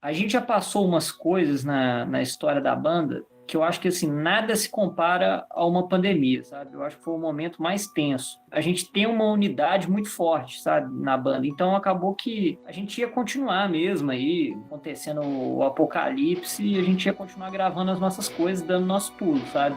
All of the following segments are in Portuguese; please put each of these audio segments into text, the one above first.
A gente já passou umas coisas na história da banda que eu acho que assim, nada se compara a uma pandemia, sabe? Eu acho que foi o momento mais tenso. A gente tem uma unidade muito forte, sabe, na banda. Então acabou que a gente ia continuar mesmo aí, acontecendo o apocalipse, e a gente ia continuar gravando as nossas coisas, dando nosso pulo, sabe?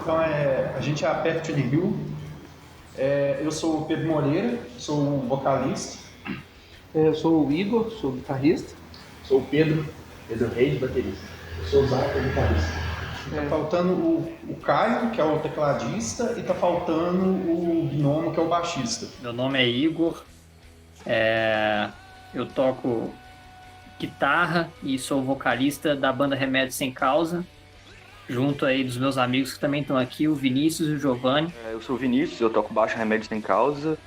Então, a gente é a Perfect Hill. Eu sou o Pedro Moreira, sou um vocalista. Eu sou o Igor, sou guitarrista. Sou o Pedro Reis, baterista. Eu sou o Zaca, guitarrista. Tá faltando o Caio, que é o tecladista, e tá faltando o Gnomo, que é o baixista. Meu nome é Igor, eu toco guitarra e sou vocalista da banda Remédio Sem Causa, junto aí dos meus amigos que também estão aqui, o Vinícius e o Giovanni. Eu sou o Vinícius, eu toco baixo Remédio Sem Causa.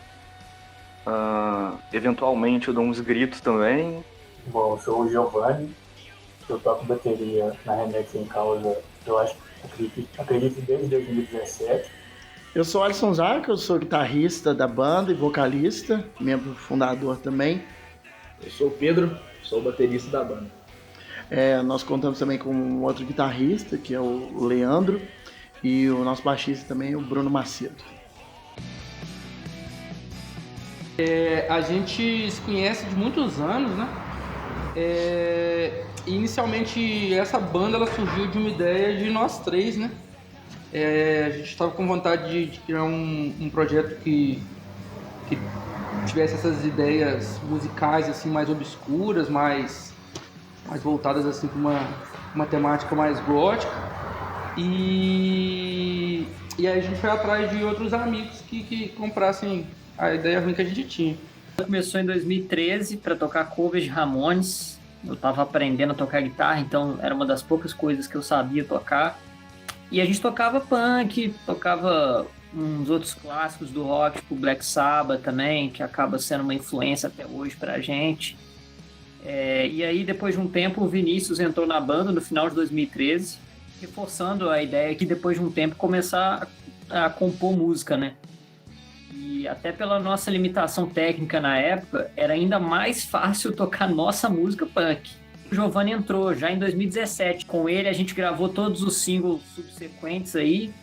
Eventualmente eu dou uns gritos também. Bom, eu sou o Giovanni, eu toco bateria na Remédio Sem Causa, acredito desde 2017. Eu sou Alisson Zarca, eu sou guitarrista da banda e vocalista, membro fundador também. Eu sou o Pedro, sou o baterista da banda. Nós contamos também com um outro guitarrista, que é o Leandro, e o nosso baixista também, o Bruno Macedo. A gente se conhece de muitos anos, né? Inicialmente essa banda ela surgiu de uma ideia de nós três, né? A gente estava com vontade de criar um projeto que tivesse essas ideias musicais assim mais obscuras, mais voltadas assim para uma temática mais gótica. E aí a gente foi atrás de outros amigos que comprassem a ideia ruim que a gente tinha. Começou em 2013 para tocar covers de Ramones. Eu estava aprendendo a tocar guitarra, então era uma das poucas coisas que eu sabia tocar. E a gente tocava punk, tocava uns outros clássicos do rock, tipo Black Sabbath também, que acaba sendo uma influência até hoje pra gente. E aí, depois de um tempo, o Vinícius entrou na banda no final de 2013, reforçando a ideia que depois de um tempo começar a compor música, né? E até pela nossa limitação técnica na época, era ainda mais fácil tocar nossa música punk. O Giovanni entrou já em 2017. Com ele a gente gravou todos os singles subsequentes aí,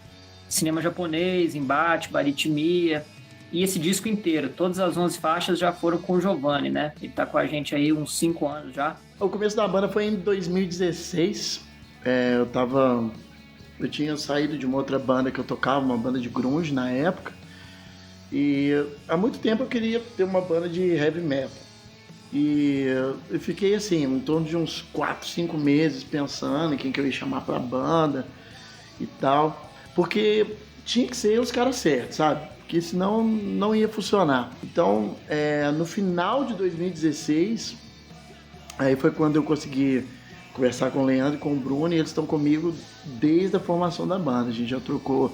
Cinema Japonês, Embate, Baritmia, e esse disco inteiro, todas as 11 faixas já foram com o Giovanni, né? Ele tá com a gente aí uns 5 anos já. O começo da banda foi em 2016. Eu tinha saído de uma outra banda que eu tocava, uma banda de grunge na época. E há muito tempo eu queria ter uma banda de heavy metal. E eu fiquei assim, em torno de uns 4, 5 meses pensando em quem que eu ia chamar pra banda e tal. Porque tinha que ser os caras certos, sabe? Porque senão não ia funcionar. Então, no final de 2016, aí foi quando eu consegui conversar com o Leandro e com o Bruno, e eles estão comigo desde a formação da banda. A gente já trocou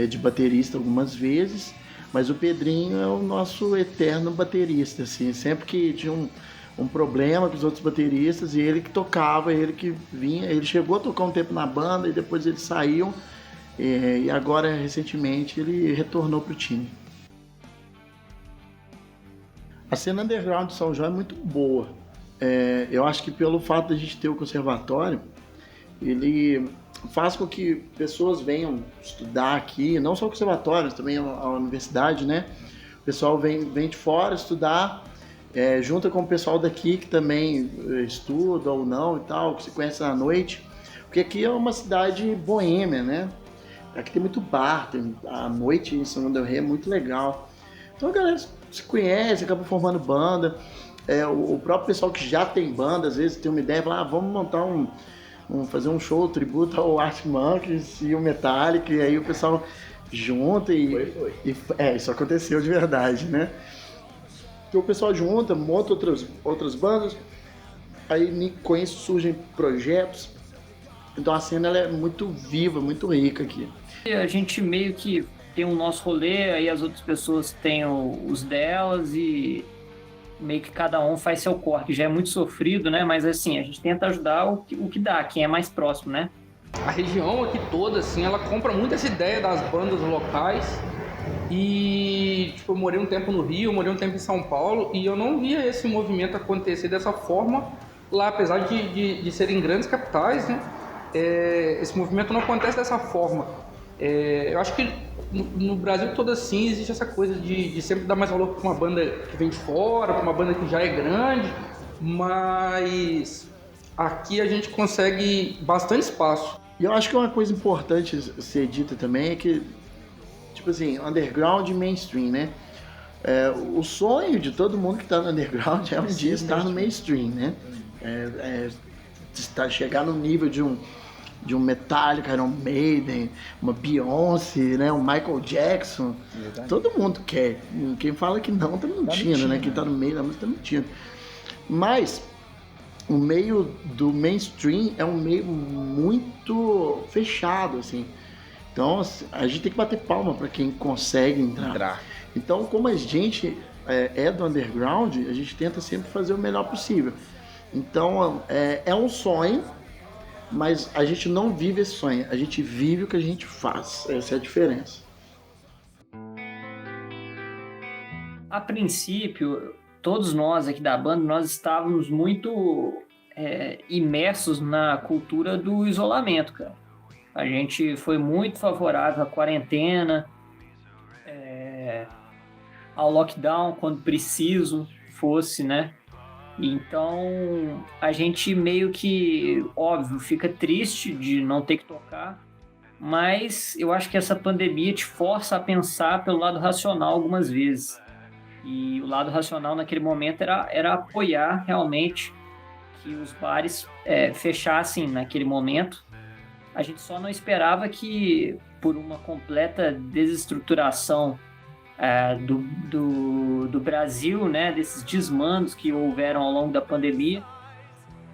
de baterista algumas vezes, mas o Pedrinho é o nosso eterno baterista, assim. Sempre que tinha um problema com os outros bateristas, e ele que tocava, ele que vinha. Ele chegou a tocar um tempo na banda e depois eles saíam. E agora, recentemente, ele retornou para o time. A cena underground de São João é muito boa. Eu acho que pelo fato de a gente ter o conservatório, ele faz com que pessoas venham estudar aqui, não só o conservatório, mas também a universidade, né? O pessoal vem de fora estudar, junta com o pessoal daqui que também estuda ou não e tal, que se conhece à noite. Porque aqui é uma cidade boêmia, né? Aqui tem muito bar, a noite em São João del Rei é muito legal. Então a galera se conhece, acaba formando banda. O próprio pessoal que já tem banda, às vezes tem uma ideia, fala, vamos montar fazer um show tributo ao Arctic Monkeys e o Metallica, e aí o pessoal junta Foi. Isso aconteceu de verdade, né? Então o pessoal junta, monta outras bandas, aí com isso surgem projetos. Então a cena ela é muito viva, muito rica aqui. E a gente meio que tem o nosso rolê, aí as outras pessoas têm os delas e meio que cada um faz seu corre, que já é muito sofrido, né? Mas assim, a gente tenta ajudar o que dá, quem é mais próximo, né? A região aqui toda, assim, ela compra muito essa ideia das bandas locais. E, tipo, eu morei um tempo no Rio, morei um tempo em São Paulo, e eu não via esse movimento acontecer dessa forma lá, apesar de serem grandes capitais, né? Esse movimento não acontece dessa forma. Eu acho que no Brasil todo assim existe essa coisa de sempre dar mais valor para uma banda que vem de fora, para uma banda que já é grande, mas aqui a gente consegue bastante espaço. E eu acho que uma coisa importante ser dita também é que, tipo assim, underground e mainstream, né? O sonho de todo mundo que tá no underground é um dia estar no mainstream, né? Chegar no nível de um Metallica, Iron Maiden, uma Beyoncé, né? Um Michael Jackson. Verdade. Todo mundo quer. Quem fala que não tá mentindo, né? Quem tá no meio da música tá mentindo. Mas o meio do mainstream é um meio muito fechado, assim. Então a gente tem que bater palma para quem consegue entrar. Então, como a gente é do underground, a gente tenta sempre fazer o melhor possível. Então é um sonho, mas a gente não vive esse sonho, a gente vive o que a gente faz. Essa é a diferença. A princípio, todos nós aqui da banda, nós estávamos muito imersos na cultura do isolamento, cara. A gente foi muito favorável à quarentena, ao lockdown, quando preciso fosse, né? Então, a gente meio que, óbvio, fica triste de não ter que tocar, mas eu acho que essa pandemia te força a pensar pelo lado racional algumas vezes. E o lado racional naquele momento era apoiar realmente que os bares fechassem naquele momento. A gente só não esperava que, por uma completa desestruturação do Brasil, né, desses desmandos que houveram ao longo da pandemia,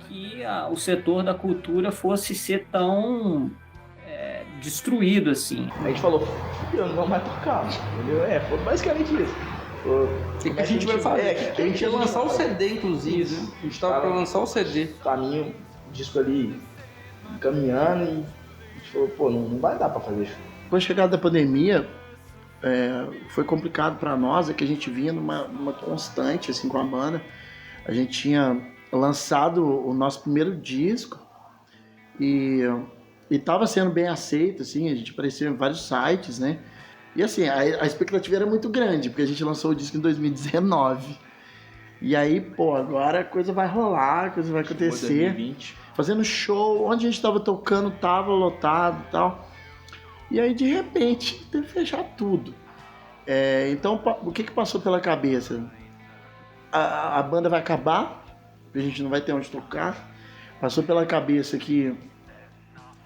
que o setor da cultura fosse ser tão destruído assim. A gente falou, eu não vou mais tocar, entendeu? Foi basicamente isso. O que a gente vai fazer? A gente ia lançar o CD, inclusive, né? A gente tava pra lançar o CD. Caminho, o disco ali caminhando e a gente falou, pô, não vai dar pra fazer isso. Depois da chegada da pandemia, foi complicado para nós, que a gente vinha numa constante assim, com a banda. A gente tinha lançado o nosso primeiro disco e estava sendo bem aceito, assim, a gente apareceu em vários sites, né? E assim, a expectativa era muito grande, porque a gente lançou o disco em 2019. E aí, pô, agora a coisa vai rolar, a coisa vai acontecer. 2020. Fazendo show, onde a gente tava tocando, tava lotado e tal. E aí, de repente, teve que fechar tudo. Então, o que passou pela cabeça? A banda vai acabar, a gente não vai ter onde tocar. Passou pela cabeça que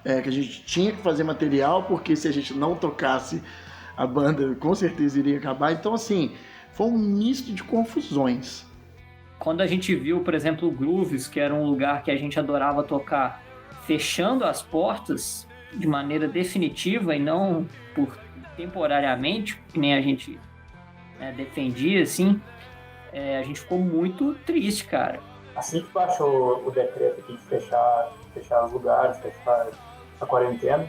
a gente tinha que fazer material, porque se a gente não tocasse, a banda com certeza iria acabar. Então, assim, foi um misto de confusões. Quando a gente viu, por exemplo, o Grooves, que era um lugar que a gente adorava tocar, fechando as portas de maneira definitiva e não temporariamente, que nem a gente defendia, assim, a gente ficou muito triste, cara. Assim que baixou o decreto aqui de fechar os lugares, fechar a quarentena,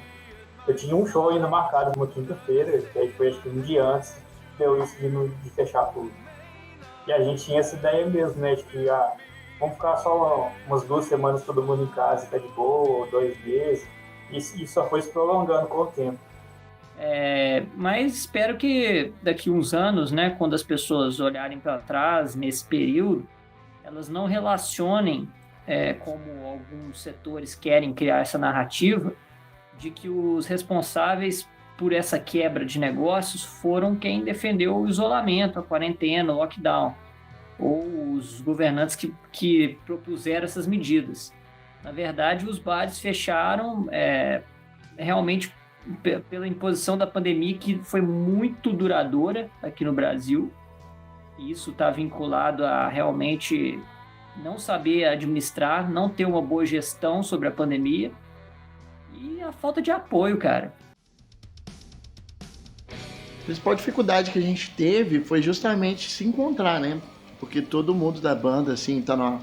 eu tinha um show ainda marcado numa quinta-feira, que aí foi acho que um dia antes deu isso de fechar tudo. E a gente tinha essa ideia mesmo, né, de que vamos ficar só umas 2 semanas todo mundo em casa, tá de boa, 2 meses, e só foi se prolongando com o tempo. Mas espero que daqui uns anos, né, quando as pessoas olharem para trás nesse período, elas não relacionem, como alguns setores querem criar essa narrativa, de que os responsáveis por essa quebra de negócios foram quem defendeu o isolamento, a quarentena, o lockdown, ou os governantes que propuseram essas medidas. Na verdade, os bares fecharam realmente pela imposição da pandemia, que foi muito duradoura aqui no Brasil. E isso está vinculado a realmente não saber administrar, não ter uma boa gestão sobre a pandemia. E a falta de apoio, cara. A principal dificuldade que a gente teve foi justamente se encontrar, né? Porque todo mundo da banda, assim, tava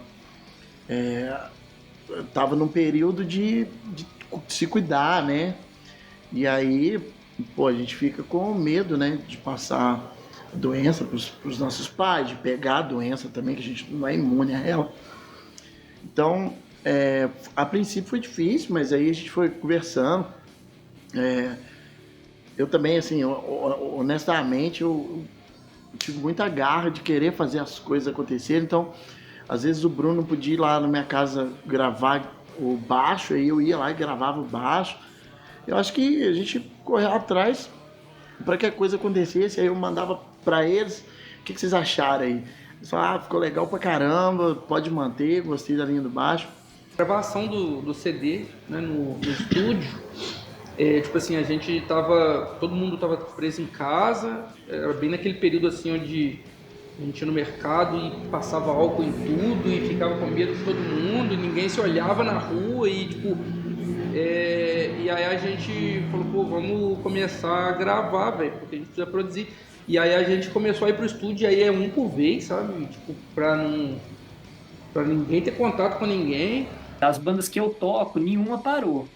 num período de se cuidar, né? E aí, pô, a gente fica com medo, né? De passar a doença pros nossos pais, de pegar a doença também, que a gente não é imune a ela. Então, a princípio foi difícil, mas aí a gente foi conversando. Eu também, assim, honestamente, eu tive muita garra de querer fazer as coisas acontecerem. Então, às vezes o Bruno podia ir lá na minha casa gravar o baixo, aí eu ia lá e gravava o baixo. Eu acho que a gente correu atrás para que a coisa acontecesse, aí eu mandava para eles, o que vocês acharam aí? Eles falaram, ficou legal pra caramba, pode manter, gostei da linha do baixo. A gravação do CD, né, no estúdio, tipo assim, todo mundo tava preso em casa, era bem naquele período assim onde a gente ia no mercado e passava álcool em tudo e ficava com medo de todo mundo, e ninguém se olhava na rua e tipo... e aí a gente falou, pô, vamos começar a gravar, velho, porque a gente precisa produzir. E aí a gente começou a ir pro estúdio, e aí é um por vez, sabe? Tipo, pra ninguém ter contato com ninguém. Das bandas que eu toco, nenhuma parou.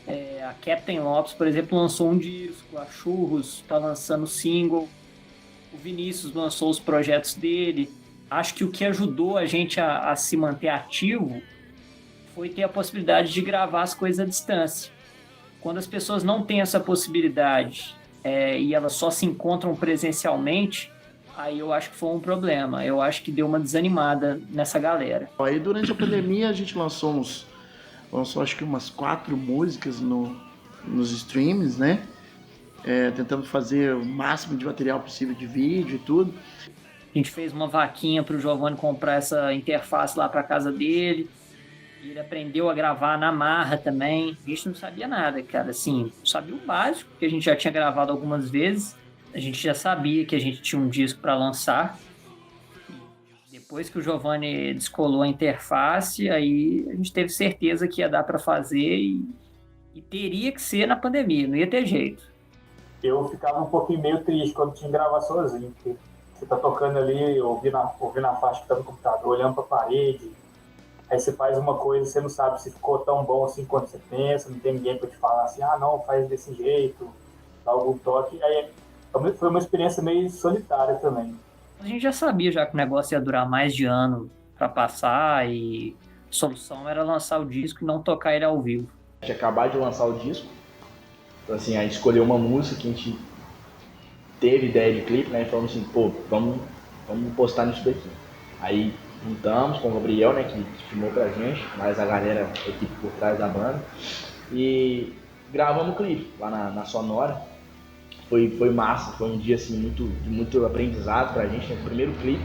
A Captain Lopes, por exemplo, lançou um disco, a Churros tá lançando single, o Vinícius lançou os projetos dele. Acho que o que ajudou a gente a se manter ativo foi ter a possibilidade de gravar as coisas à distância. Quando as pessoas não têm essa possibilidade e elas só se encontram presencialmente, aí eu acho que foi um problema. Eu acho que deu uma desanimada nessa galera. Aí durante a pandemia a gente lançou acho que umas 4 músicas nos streams, né? Tentando fazer o máximo de material possível de vídeo e tudo. A gente fez uma vaquinha para o Giovanni comprar essa interface lá para casa dele. E ele aprendeu a gravar na marra também. A gente não sabia nada, cara. Assim, sabia o básico, que a gente já tinha gravado algumas vezes. A gente já sabia que a gente tinha um disco para lançar. Depois que o Giovanni descolou a interface, aí a gente teve certeza que ia dar para fazer e teria que ser na pandemia, não ia ter jeito. Eu ficava um pouquinho meio triste quando tinha que gravar sozinho, porque você tá tocando ali, ouvindo a faixa que tá no computador, olhando pra parede, aí você faz uma coisa, você não sabe se ficou tão bom assim quanto você pensa, não tem ninguém pra te falar assim, não, faz desse jeito, dá algum toque, aí foi uma experiência meio solitária também. A gente já sabia já que o negócio ia durar mais de ano pra passar e a solução era lançar o disco e não tocar ele ao vivo. A gente acabou de lançar o disco, então assim, a gente escolheu uma música que a gente teve ideia de clipe, né, e falamos assim, pô, vamos postar nisso daqui. Aí juntamos com o Gabriel, né, que filmou pra gente, mais a galera, a equipe por trás da banda, e gravamos o clipe lá na Sonora. Foi massa, foi um dia assim, muito aprendizado pra gente, né, o primeiro clipe.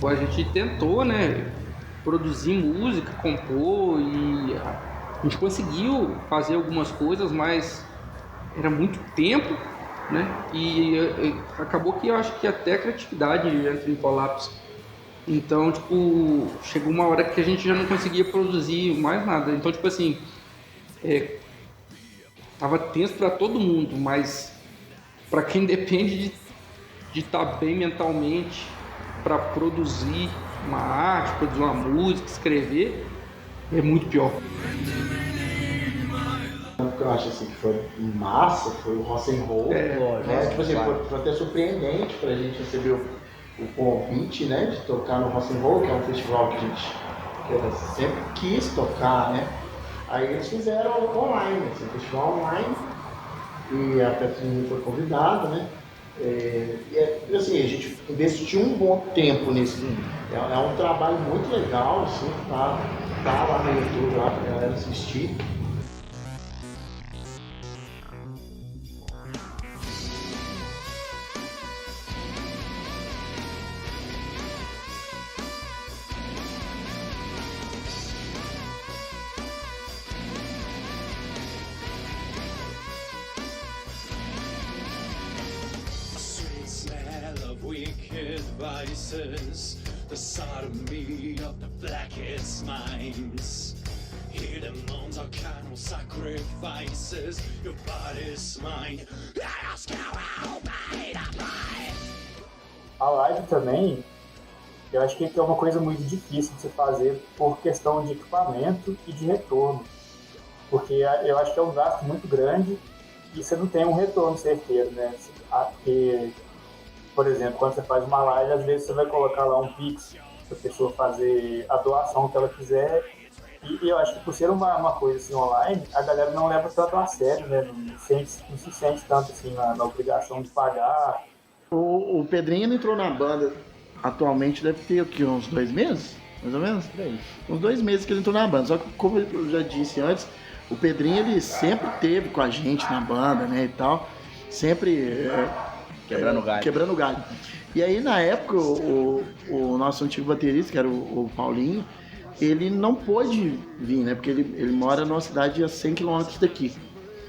A gente tentou, né, produzir música, compor, e a gente conseguiu fazer algumas coisas, mas era muito tempo, né, e acabou que eu acho que até a criatividade entra em colapso. Então, tipo, chegou uma hora que a gente já não conseguia produzir mais nada. Então, tipo assim, tava tenso para todo mundo, mas para quem depende de estar bem mentalmente, para produzir uma arte, produzir uma música, escrever, é muito pior. O que eu acho assim que foi massa foi o Rock'n'Roll, né? Tipo assim, foi até surpreendente pra gente receber o convite, né, de tocar no Rock'n'Roll, que é um festival que a gente sempre quis tocar, né? Aí eles fizeram online, esse festival online, e a Petrinho foi convidada, né? Assim, a gente investiu um bom tempo nisso. É um trabalho muito legal, assim, tá lá no YouTube lá pra galera assistir. vices, the sodomy of the blackest minds. Hear the moans of carnal sacrifices, your body's mine. I ask you how made up mine. A live também, eu acho que é uma coisa muito difícil de se fazer por questão de equipamento e de retorno. Porque eu acho que é um gasto muito grande e você não tem um retorno certeiro, né? Porque, por exemplo, quando você faz uma live, às vezes você vai colocar lá um Pix para a pessoa fazer a doação que ela quiser. E eu acho que por ser uma coisa assim online, a galera não leva tanto a sério, né? Não se sente tanto assim na obrigação de pagar. O Pedrinho ele entrou na banda atualmente, deve ter o quê? Uns 2 meses? Mais ou menos? Uns 2 meses que ele entrou na banda. Só que, como eu já disse antes, o Pedrinho ele sempre teve com a gente na banda, né, e tal. Sempre quebrando galho. E aí, na época, o nosso antigo baterista, que era o Paulinho, ele não pôde vir, né? Porque ele mora numa cidade a 100 km daqui.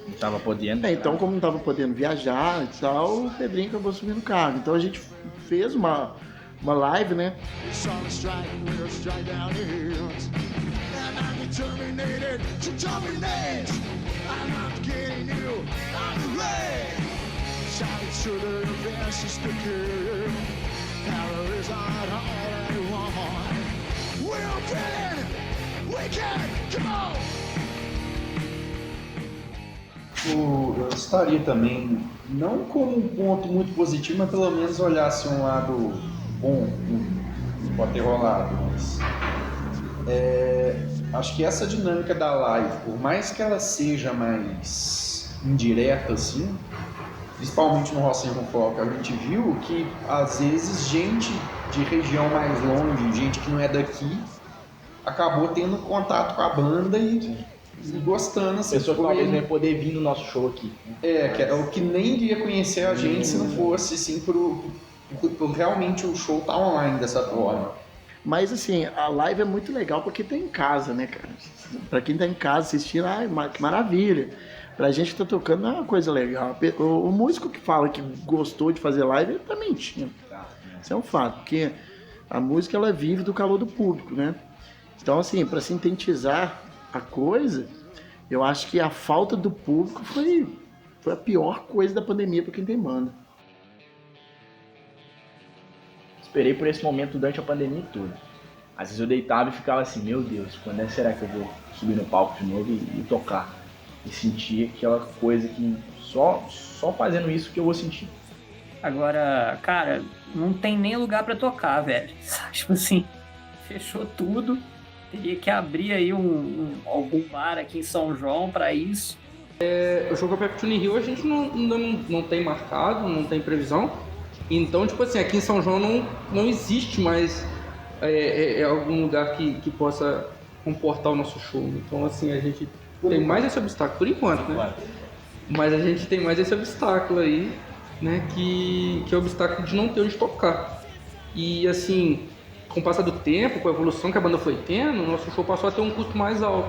Não tava podendo. Então, como não tava podendo viajar e tal, o Pedrinho acabou subindo o carro. Então a gente fez uma live, né? Eu estaria também, não como um ponto muito positivo, mas pelo menos olhasse um lado bom, pode ter rolado, mas acho que essa dinâmica da live, por mais que ela seja mais indireta assim, principalmente no Rock and Roll, a gente viu que às vezes gente de região mais longe, gente que não é daqui, acabou tendo contato com a banda e gostando, assim. Pessoa que talvez não ia poder vir no nosso show aqui. Que é o que nem iria conhecer a gente se não fosse, assim, por realmente o show tá online dessa forma. Mas, assim, a live é muito legal porque tá em casa, né, cara? Pra quem tá em casa assistindo, que maravilha. Pra gente que tá tocando, não é uma coisa legal. O músico que fala que gostou de fazer live, ele tá mentindo. Isso é um fato, porque a música, ela vive do calor do público, né? Então, assim, pra sintetizar a coisa, eu acho que a falta do público foi a pior coisa da pandemia para quem tem banda. Esperei por esse momento durante a pandemia toda. Às vezes eu deitava e ficava assim, meu Deus, quando é que será que eu vou subir no palco de novo e tocar? E sentir aquela coisa que só fazendo isso que eu vou sentir. Agora, cara, não tem nem lugar para tocar, velho. Tipo assim, fechou tudo. Teria que abrir aí algum bar aqui em São João para isso. O show Aperto Tune Rio a gente ainda não tem marcado, não tem previsão. Então, tipo assim, aqui em São João não existe mais algum lugar que possa comportar o nosso show. Então, assim, a gente tem mais esse obstáculo, por enquanto, né? Mas a gente tem mais esse obstáculo aí, né? Que é o obstáculo de não ter onde tocar. E, assim, com o passar do tempo, com a evolução que a banda foi tendo, o nosso show passou a ter um custo mais alto.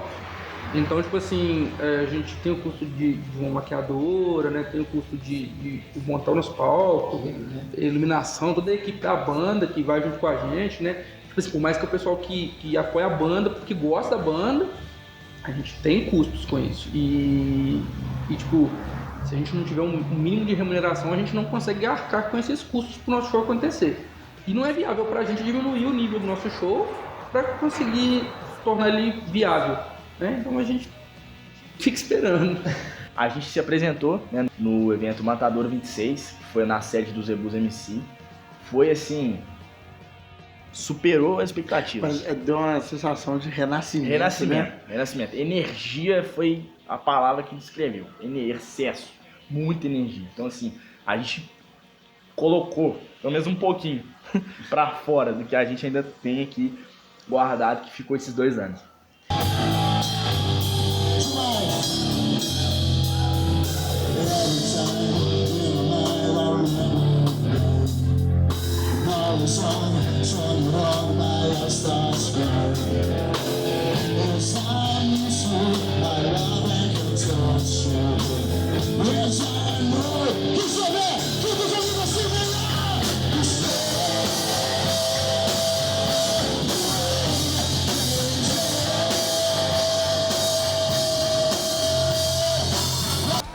Então, tipo assim, a gente tem o custo de uma maquiadora, né? Tem o custo de montar o nosso palco, iluminação, toda a equipe da banda que vai junto com a gente, né? Tipo assim, por mais que o pessoal que apoia a banda, porque gosta da banda, a gente tem custos com isso. E tipo, se a gente não tiver um mínimo de remuneração, a gente não consegue arcar com esses custos para o nosso show acontecer. E não é viável para a gente diminuir o nível do nosso show para conseguir tornar ele viável, né? Então a gente fica esperando. A gente se apresentou, né, no evento Matador 26, que foi na sede do Zebus MC. Foi assim, superou as expectativas. Mas deu uma sensação de renascimento. Né? Renascimento. Energia foi a palavra que descreveu. Excesso. Muita energia. Então assim, a gente colocou, pelo menos um pouquinho, pra fora do que a gente ainda tem aqui guardado, que ficou esses 2 anos.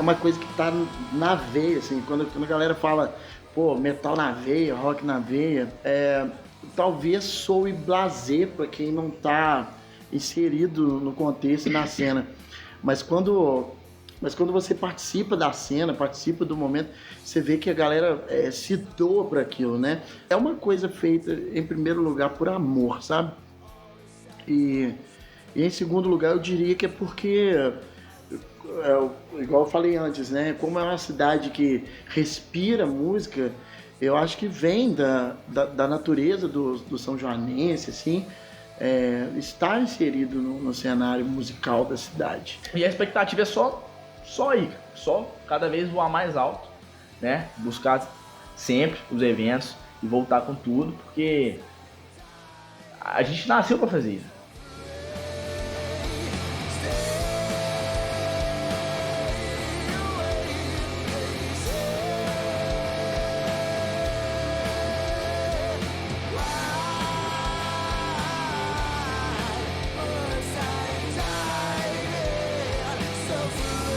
é uma coisa que tá na veia, assim, quando a galera fala, pô, metal na veia, rock na veia, talvez soe blasé para quem não tá inserido no contexto e na cena, mas quando você participa da cena, participa do momento, você vê que a galera se doa para aquilo, né? É uma coisa feita, em primeiro lugar, por amor, sabe? E em segundo lugar, eu diria que é porque, igual eu falei antes, né? Como é uma cidade que respira música, eu acho que vem da natureza do São Joanense, assim, estar inserido no cenário musical da cidade. E a expectativa é só ir, só cada vez voar mais alto, né? Buscar sempre os eventos e voltar com tudo, porque a gente nasceu para fazer isso. So